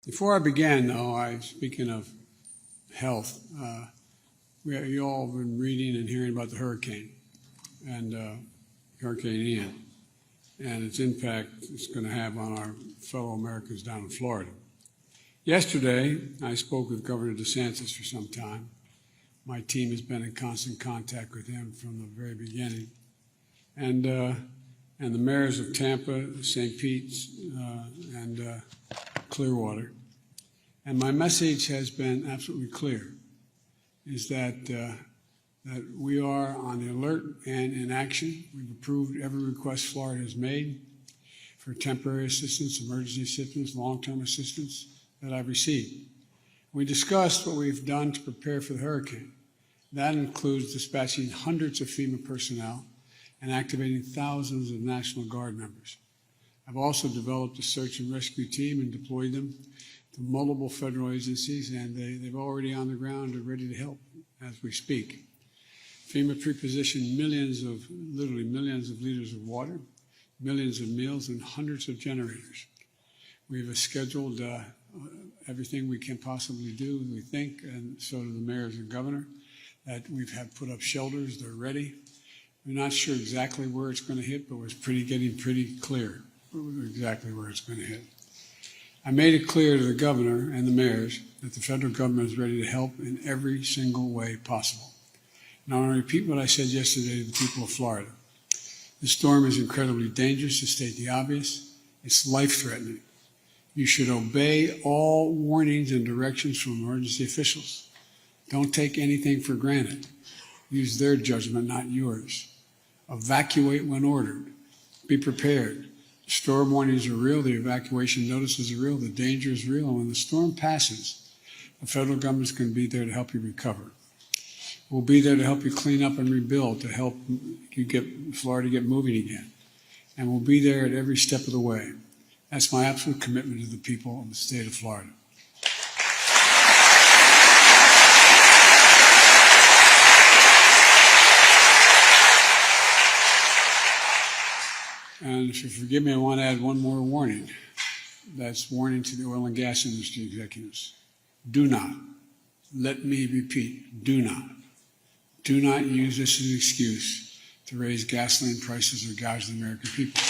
Before I begin, though, speaking of health, you all have been reading and hearing about the hurricane and Hurricane Ian and its impact it's going to have on our fellow Americans down in Florida. Yesterday, I spoke with Governor DeSantis for some time. My team has been in constant contact with him from the very beginning. And the mayors of Tampa, St. Pete's, and Clearwater. And my message has been absolutely clear, is that that we are on the alert and in action. We've approved every request Florida has made for temporary assistance, emergency assistance, long-term assistance that I've received. We discussed what we've done to prepare for the hurricane. That includes dispatching hundreds of FEMA personnel and activating thousands of National Guard members. I've also developed a search and rescue team and deployed them to multiple federal agencies, and they're already on the ground and ready to help as we speak. FEMA prepositioned literally millions of liters of water, millions of meals, and hundreds of generators. We've scheduled everything we can possibly do, we think, and so do the mayors and governor, that we've had put up shelters, they're ready. We're not sure exactly where it's going to hit, but we're getting pretty clear exactly where it's going to hit. I made it clear to the governor and the mayors that the federal government is ready to help in every single way possible. And I want to repeat what I said yesterday to the people of Florida. The storm is incredibly dangerous, to state the obvious. It's life-threatening. You should obey all warnings and directions from emergency officials. Don't take anything for granted. Use their judgment, not yours. Evacuate when ordered. Be prepared. Storm warnings are real, the evacuation notices are real, the danger is real, and when the storm passes, the federal government's going to be there to help you recover. We'll be there to help you clean up and rebuild, to help you get Florida get moving again. And we'll be there at every step of the way. That's my absolute commitment to the people of the state of Florida. And if you forgive me, I want to add one more warning. That's warning to the oil and gas industry executives. Do not, let me repeat, do not use this as an excuse to raise gasoline prices or gouge the American people.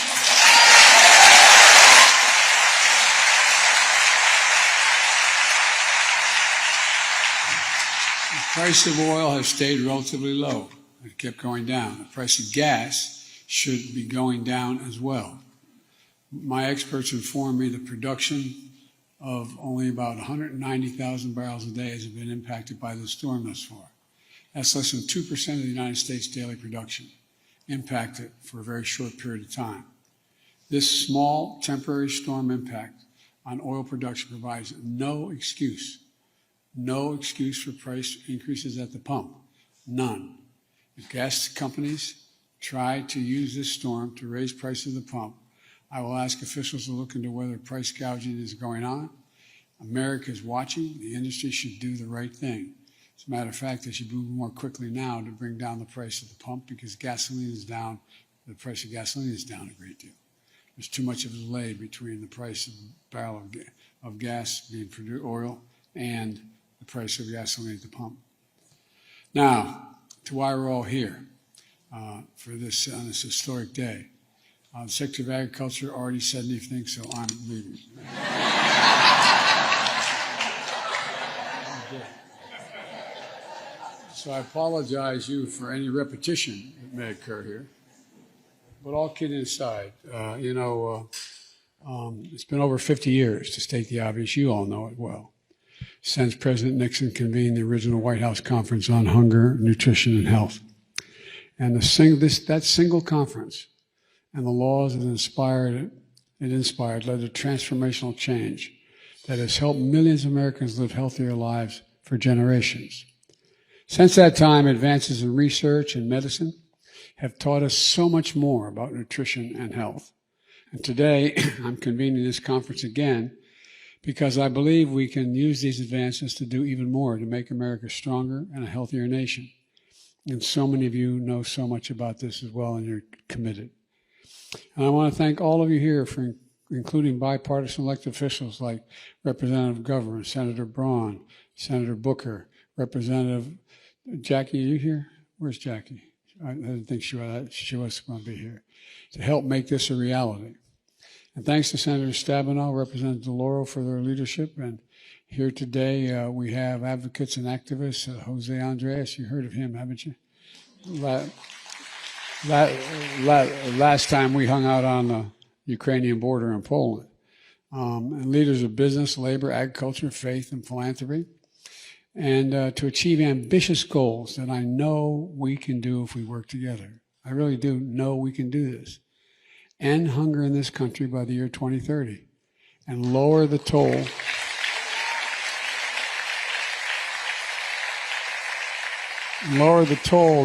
The price of oil has stayed relatively low. It kept going down. The price of gas should be going down as well. My experts inform me the production of only about 190,000 barrels a day has been impacted by the storm thus far. That's less than 2% of the United States daily production impacted for a very short period of time. This small temporary storm impact on oil production provides no excuse for price increases at the pump, none. If gas companies try to use this storm to raise prices at the pump, I will ask officials to look into whether price gouging is going on. America is watching. The industry should do the right thing. As a matter of fact, they should move more quickly now to bring down the price of the pump, because gasoline is down. The price of gasoline is down a great deal. There's too much of a delay between the price of a barrel of gas being produced, oil, and the price of gasoline at the pump. Now, to why we're all here. For this on this historic day. The Secretary of Agriculture already said anything, so I'm leaving. So I apologize you for any repetition that may occur here. But all kidding aside, it's been over 50 years, to state the obvious. You all know it well, since President Nixon convened the original White House Conference on Hunger, Nutrition, and Health. And that single conference and the laws that it inspired led to transformational change that has helped millions of Americans live healthier lives for generations. Since that time, advances in research and medicine have taught us so much more about nutrition and health. And today, I'm convening this conference again because I believe we can use these advances to do even more to make America stronger and a healthier nation. And so many of you know so much about this as well, and you're committed. And I want to thank all of you here for including bipartisan elected officials like Representative Governor, Senator Braun, Senator Booker, Representative Jackie. Are you here? Where's Jackie? I didn't think she was going to be here to help make this a reality. And thanks to Senator Stabenow, Representative DeLauro for their leadership. And here today we have advocates and activists. Jose Andres, you heard of him, haven't you? Last time we hung out on the Ukrainian border in Poland. And leaders of business, labor, agriculture, faith, and philanthropy. And to achieve ambitious goals that I know we can do if we work together. I really do know we can do this. End hunger in this country by the year 2030 and lower the toll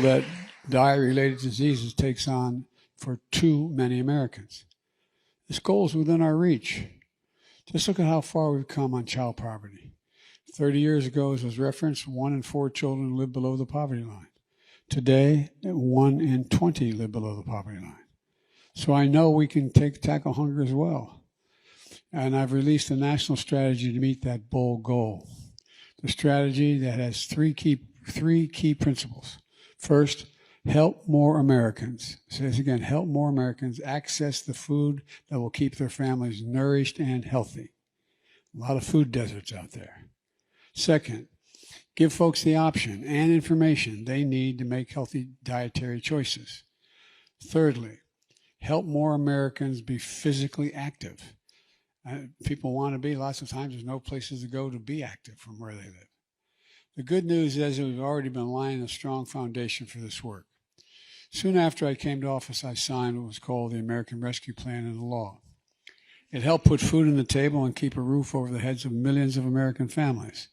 that diet-related diseases takes on for too many Americans. This goal is within our reach. Just look at how far we've come on child poverty. 30 years ago, as was referenced, 1 in 4 children live below the poverty line. Today, 1 in 20 live below the poverty line. So I know we can tackle hunger as well. And I've released a national strategy to meet that bold goal. The strategy that has three key principles. First, help more Americans. Say this again, help more Americans access the food that will keep their families nourished and healthy. A lot of food deserts out there. Second, give folks the option and information they need to make healthy dietary choices. Thirdly, help more Americans be physically active. People want to be. Lots of times there's no places to go to be active from where they live. The good news is that we've already been laying a strong foundation for this work. Soon after I came to office, I signed what was called the American Rescue Plan into law. It helped put food on the table and keep a roof over the heads of millions of American families,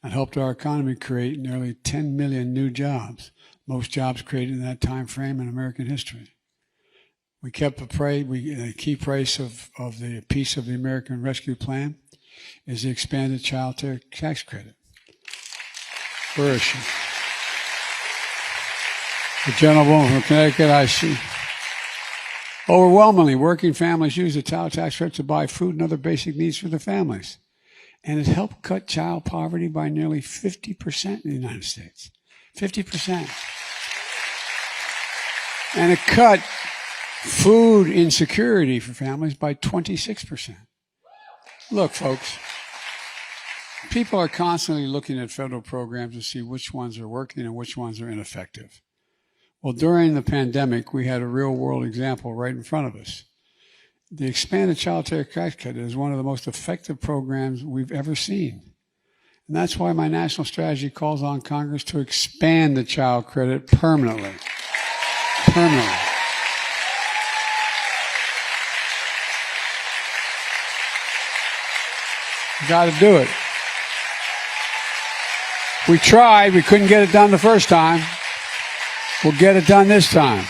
and helped our economy create nearly 10 million new jobs, most jobs created in that time frame in American history. We kept the key price of the piece of the American Rescue Plan is the expanded child tax credit. Where is she? The gentlewoman from Connecticut, I see. Overwhelmingly, working families use the child tax credit to buy food and other basic needs for their families. And it helped cut child poverty by nearly 50% in the United States. 50%. And it cut food insecurity for families by 26%. Look, folks, people are constantly looking at federal programs to see which ones are working and which ones are ineffective. Well, during the pandemic, we had a real-world example right in front of us. The expanded child tax credit is one of the most effective programs we've ever seen. And that's why my national strategy calls on Congress to expand the child credit permanently. Permanently. You got to do it. We tried. We couldn't get it done the first time. We'll get it done this time.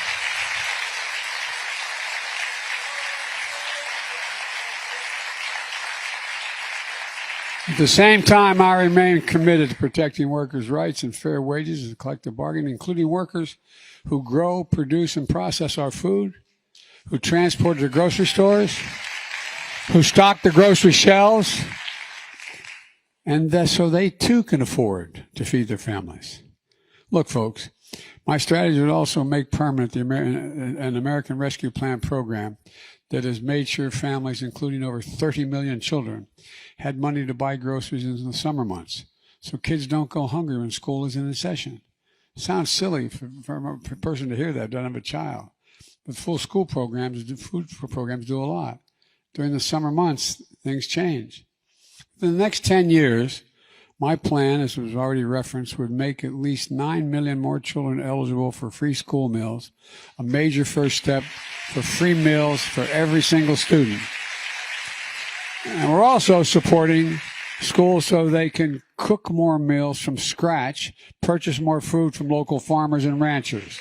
At the same time, I remain committed to protecting workers' rights and fair wages and collective bargaining, including workers who grow, produce, and process our food, who transport it to grocery stores, who stock the grocery shelves, and so they too can afford to feed their families. Look, folks, my strategy would also make permanent an American Rescue Plan program that has made sure families, including over 30 million children, had money to buy groceries in the summer months, so kids don't go hungry when school is in session. It sounds silly for a person to hear that, doesn't have a child. But full school programs, food programs do a lot. During the summer months, things change. For the next 10 years, my plan, as was already referenced, would make at least 9 million more children eligible for free school meals, a major first step for free meals for every single student. And we're also supporting schools so they can cook more meals from scratch, purchase more food from local farmers and ranchers.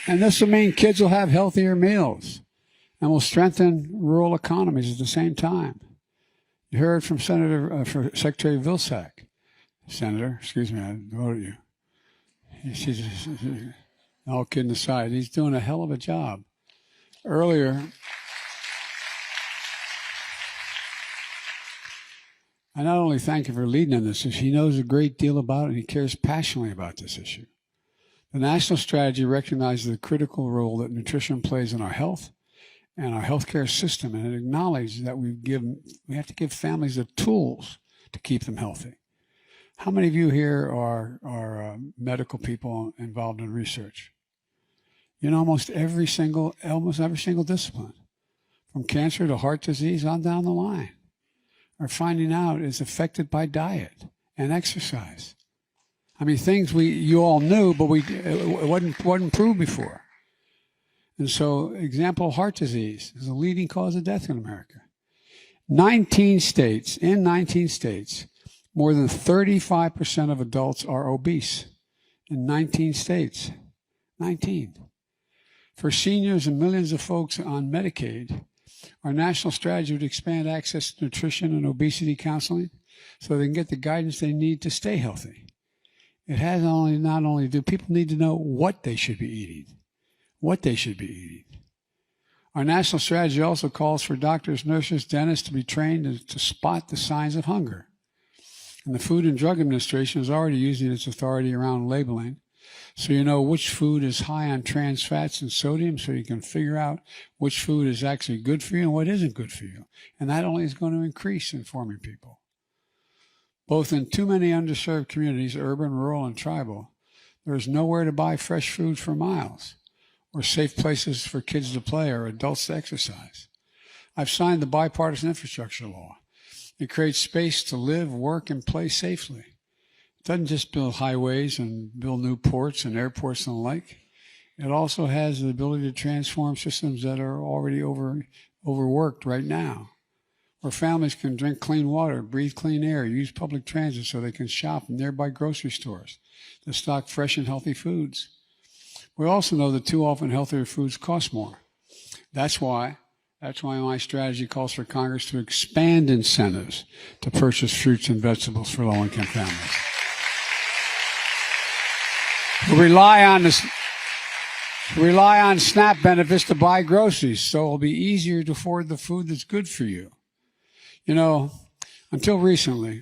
And this will mean kids will have healthier meals and will strengthen rural economies at the same time. You heard from Secretary Vilsack. Senator, excuse me, I voted you. All kidding aside, he's doing a hell of a job. Earlier, I not only thank him for leading on this issue, he knows a great deal about it and he cares passionately about this issue. The national strategy recognizes the critical role that nutrition plays in our health and our healthcare system, and it acknowledges that we have to give families the tools to keep them healthy. How many of you here are medical people involved in research? You know, almost every single discipline, from cancer to heart disease on down the line, are finding out is affected by diet and exercise. I mean, things you all knew, but it wasn't proved before. And so, example, heart disease is the leading cause of death in America. 19 states, more than 35% of adults are obese. In 19 states. 19. For seniors and millions of folks on Medicaid, our national strategy would expand access to nutrition and obesity counseling so they can get the guidance they need to stay healthy. It has not only do people need to know what they should be eating. Our national strategy also calls for doctors, nurses, dentists to be trained to spot the signs of hunger. And the Food and Drug Administration is already using its authority around labeling, so you know which food is high on trans fats and sodium, so you can figure out which food is actually good for you and what isn't good for you. And that only is going to increase informing people. Both in too many underserved communities, urban, rural, and tribal, there is nowhere to buy fresh food for miles, or safe places for kids to play or adults to exercise. I've signed the bipartisan infrastructure law. It creates space to live, work, and play safely. It doesn't just build highways and build new ports and airports and the like. It also has the ability to transform systems that are already overworked right now, where families can drink clean water, breathe clean air, use public transit so they can shop in nearby grocery stores to stock fresh and healthy foods. We also know that too often healthier foods cost more. That's why my strategy calls for Congress to expand incentives to purchase fruits and vegetables for low-income families. We rely on SNAP benefits to buy groceries, so it'll be easier to afford the food that's good for you. You know, until recently,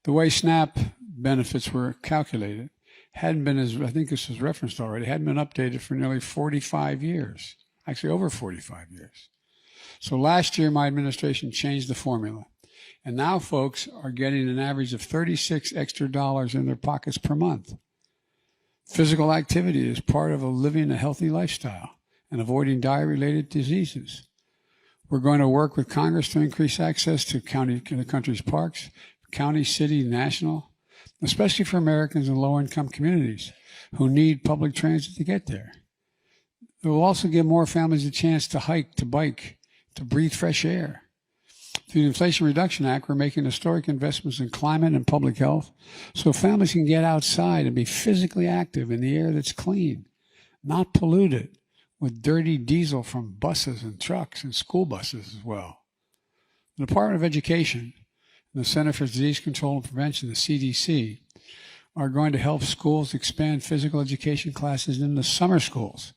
the way SNAP benefits were calculated hadn't been, as I think this was referenced already, hadn't been updated for nearly 45 years, actually over 45 years. So last year, my administration changed the formula. And now folks are getting an average of $36 extra in their pockets per month. Physical activity is part of living a healthy lifestyle and avoiding diet-related diseases. We're going to work with Congress to increase access to the country's parks, county, city, national, especially for Americans in low-income communities who need public transit to get there. It will also give more families a chance to hike, to bike, to breathe fresh air. Through the Inflation Reduction Act, we're making historic investments in climate and public health so families can get outside and be physically active in the air that's clean, not polluted with dirty diesel from buses and trucks and school buses as well. The Department of Education and the Center for Disease Control and Prevention, the CDC, are going to help schools expand physical education classes into summer schools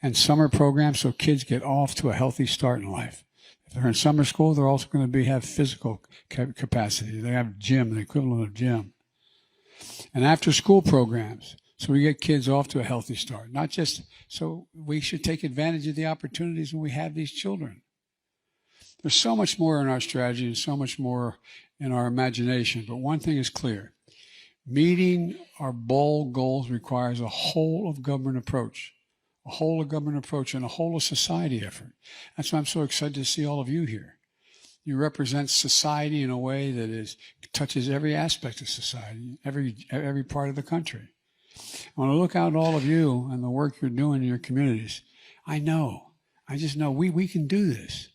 and summer programs so kids get off to a healthy start in life. If they're in summer school, they're also going to have physical capacity. They have gym, the equivalent of gym. And after school programs, so we get kids off to a healthy start. Not just, so we should take advantage of the opportunities when we have these children. There's so much more in our strategy and so much more in our imagination, but one thing is clear. Meeting our bold goals requires a whole of government approach. A whole of government approach and a whole of society effort. That's why I'm so excited to see all of you here. You represent society in a way that touches every aspect of society, every part of the country. When I look out at all of you and the work you're doing in your communities, I just know we can do this.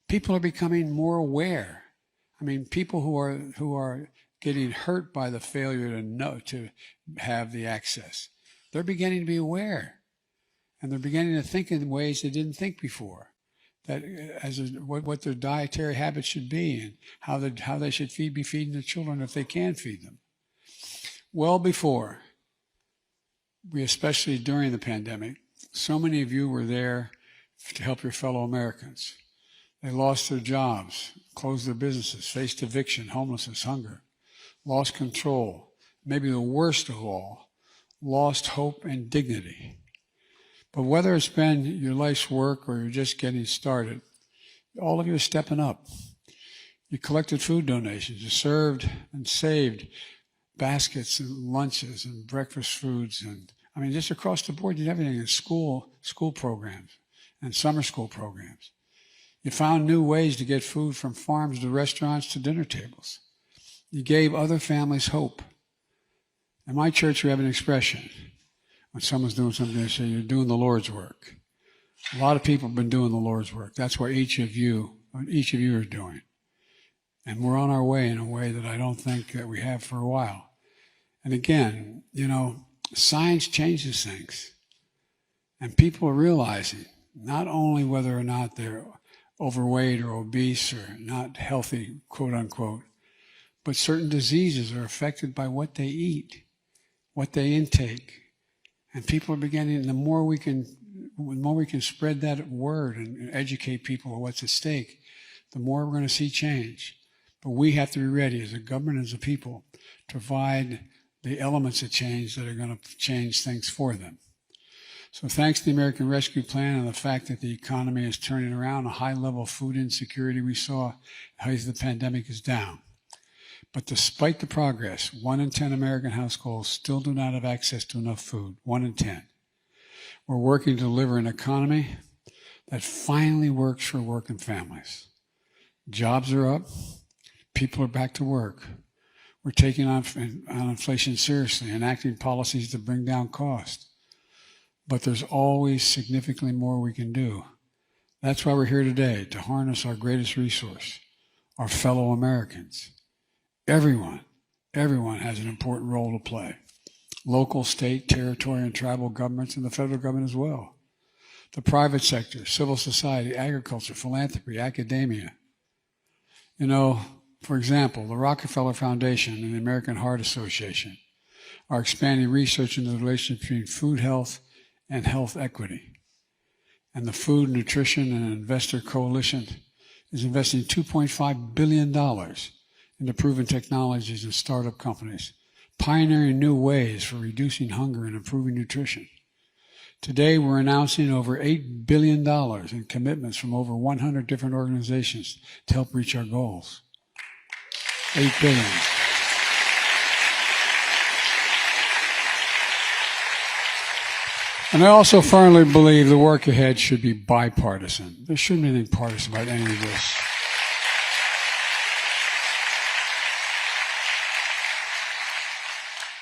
People are becoming more aware. I mean, people who are getting hurt by the failure to have the access, they're beginning to be aware. And they're beginning to think in ways they didn't think before, what their dietary habits should be and how they should be feeding their children if they can feed them. Well before especially during the pandemic, so many of you were there to help your fellow Americans. They lost their jobs, closed their businesses, faced eviction, homelessness, hunger, lost control. Maybe the worst of all, lost hope and dignity. But whether it's been your life's work or you're just getting started, all of you are stepping up. You collected food donations. You served and saved baskets and lunches and breakfast foods. And I mean, just across the board, you did everything in school programs and summer school programs. You found new ways to get food from farms to restaurants to dinner tables. You gave other families hope. In my church, we have an expression. When someone's doing something, they say, you're doing the Lord's work. A lot of people have been doing the Lord's work. That's what each of you are doing. And we're on our way in a way that I don't think that we have for a while. And again, science changes things. And people are realizing not only whether or not they're overweight or obese or not healthy, quote unquote, but certain diseases are affected by what they eat, what they intake. And people are beginning, the more we can spread that word and educate people on what's at stake, the more we're going to see change. But we have to be ready as a government, as a people, to provide the elements of change that are going to change things for them. So thanks to the American Rescue Plan and the fact that the economy is turning around, a high level of food insecurity we saw at the height of the pandemic is down. But despite the progress, 1 in 10 American households still do not have access to enough food. 1 in 10. We're working to deliver an economy that finally works for working families. Jobs are up. People are back to work. We're taking on inflation seriously, enacting policies to bring down costs. But there's always significantly more we can do. That's why we're here today, to harness our greatest resource, our fellow Americans. Everyone has an important role to play. Local, state, territory, and tribal governments, and the federal government as well. The private sector, civil society, agriculture, philanthropy, academia. For example, the Rockefeller Foundation and the American Heart Association are expanding research into the relationship between food health and health equity. And the Food, Nutrition, and Investor Coalition is investing $2.5 billion into proven technologies and startup companies, pioneering new ways for reducing hunger and improving nutrition. Today, we're announcing over $8 billion in commitments from over 100 different organizations to help reach our goals. $8 billion. And I also firmly believe the work ahead should be bipartisan. There shouldn't be anything partisan about any of this.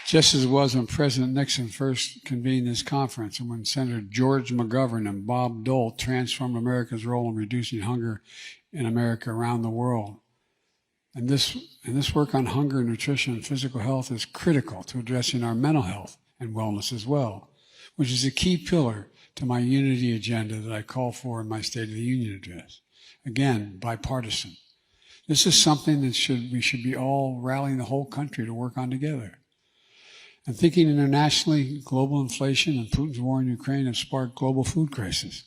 Just as it was when President Nixon first convened this conference and when Senator George McGovern and Bob Dole transformed America's role in reducing hunger in America around the world. And this work on hunger, nutrition, and physical health is critical to addressing our mental health and wellness as well, which is a key pillar to my unity agenda that I call for in my State of the Union address. Again, bipartisan. This is something that we should be all rallying the whole country to work on together. And thinking internationally, global inflation and Putin's war in Ukraine have sparked global food crisis.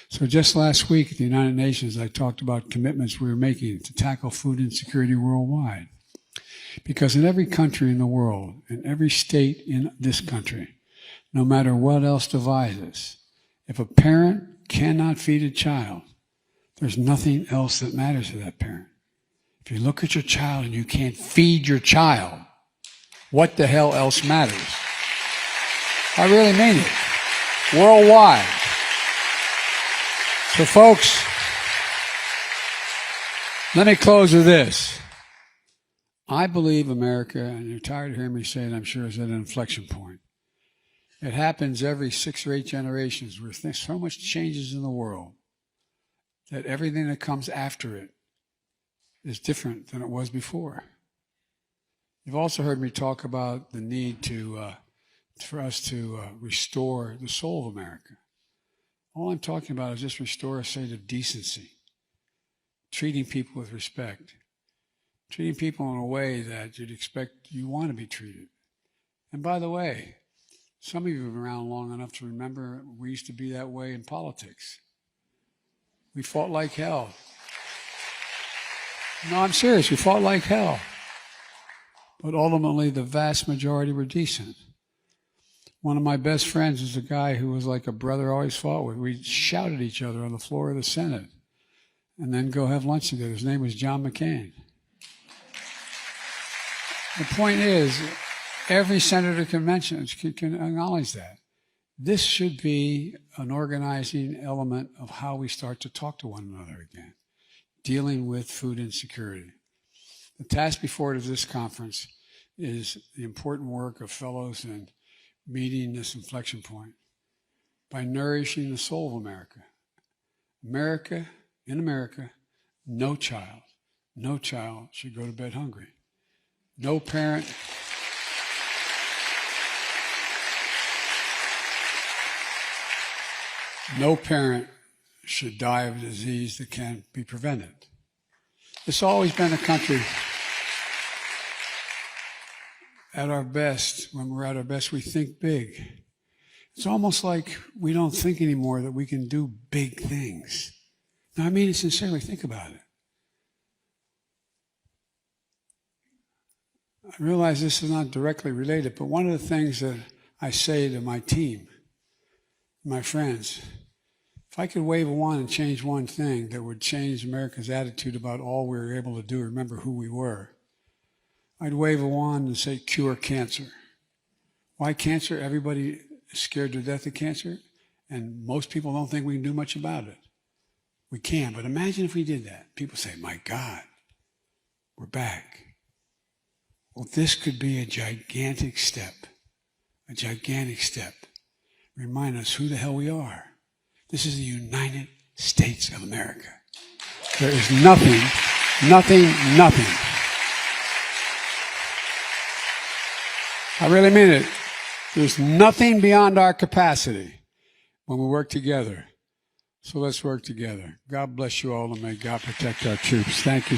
So just last week at the United Nations, I talked about commitments we were making to tackle food insecurity worldwide. Because in every country in the world, in every state in this country, no matter what else divides us, if a parent cannot feed a child, there's nothing else that matters to that parent. If you look at your child and you can't feed your child, what the hell else matters? I really mean it. Worldwide. So folks, let me close with this. I believe America, and you're tired of hearing me say it, I'm sure, is at an inflection point. It happens every 6 or 8 generations where so much changes in the world that everything that comes after it is different than it was before. You've also heard me talk about the need for us to restore the soul of America. All I'm talking about is just restore a state of decency, treating people with respect, treating people in a way that you'd expect you want to be treated. And by the way, Some of you have been around long enough to remember we used to be that way in politics. We fought like hell. No, I'm serious. We fought like hell. But ultimately, the vast majority were decent. One of my best friends is a guy who was like a brother I always fought with. We shouted at each other on the floor of the Senate and then go have lunch together. His name was John McCain. The point is, every senator can acknowledge that. This should be an organizing element of how we start to talk to one another again, dealing with food insecurity. The task before it of this conference is the important work of fellows in meeting this inflection point by nourishing the soul of America. In America, no child should go to bed hungry. No parent should die of a disease that can't be prevented. It's always been a country, at our best, when we're at our best, we think big. It's almost like we don't think anymore that we can do big things. Now, I mean it sincerely. Think about it. I realize this is not directly related, but one of the things that I say to my team, my friends, if I could wave a wand and change one thing that would change America's attitude about all we were able to do, remember who we were, I'd wave a wand and say, cure cancer. Why cancer? Everybody is scared to death of cancer, and most people don't think we can do much about it. We can, but imagine if we did that. People say, my God, we're back. Well, this could be a gigantic step. Remind us who the hell we are. This is the United States of America. There is nothing. I really mean it. There's nothing beyond our capacity when we work together. So let's work together. God bless you all, and may God protect our troops. Thank you.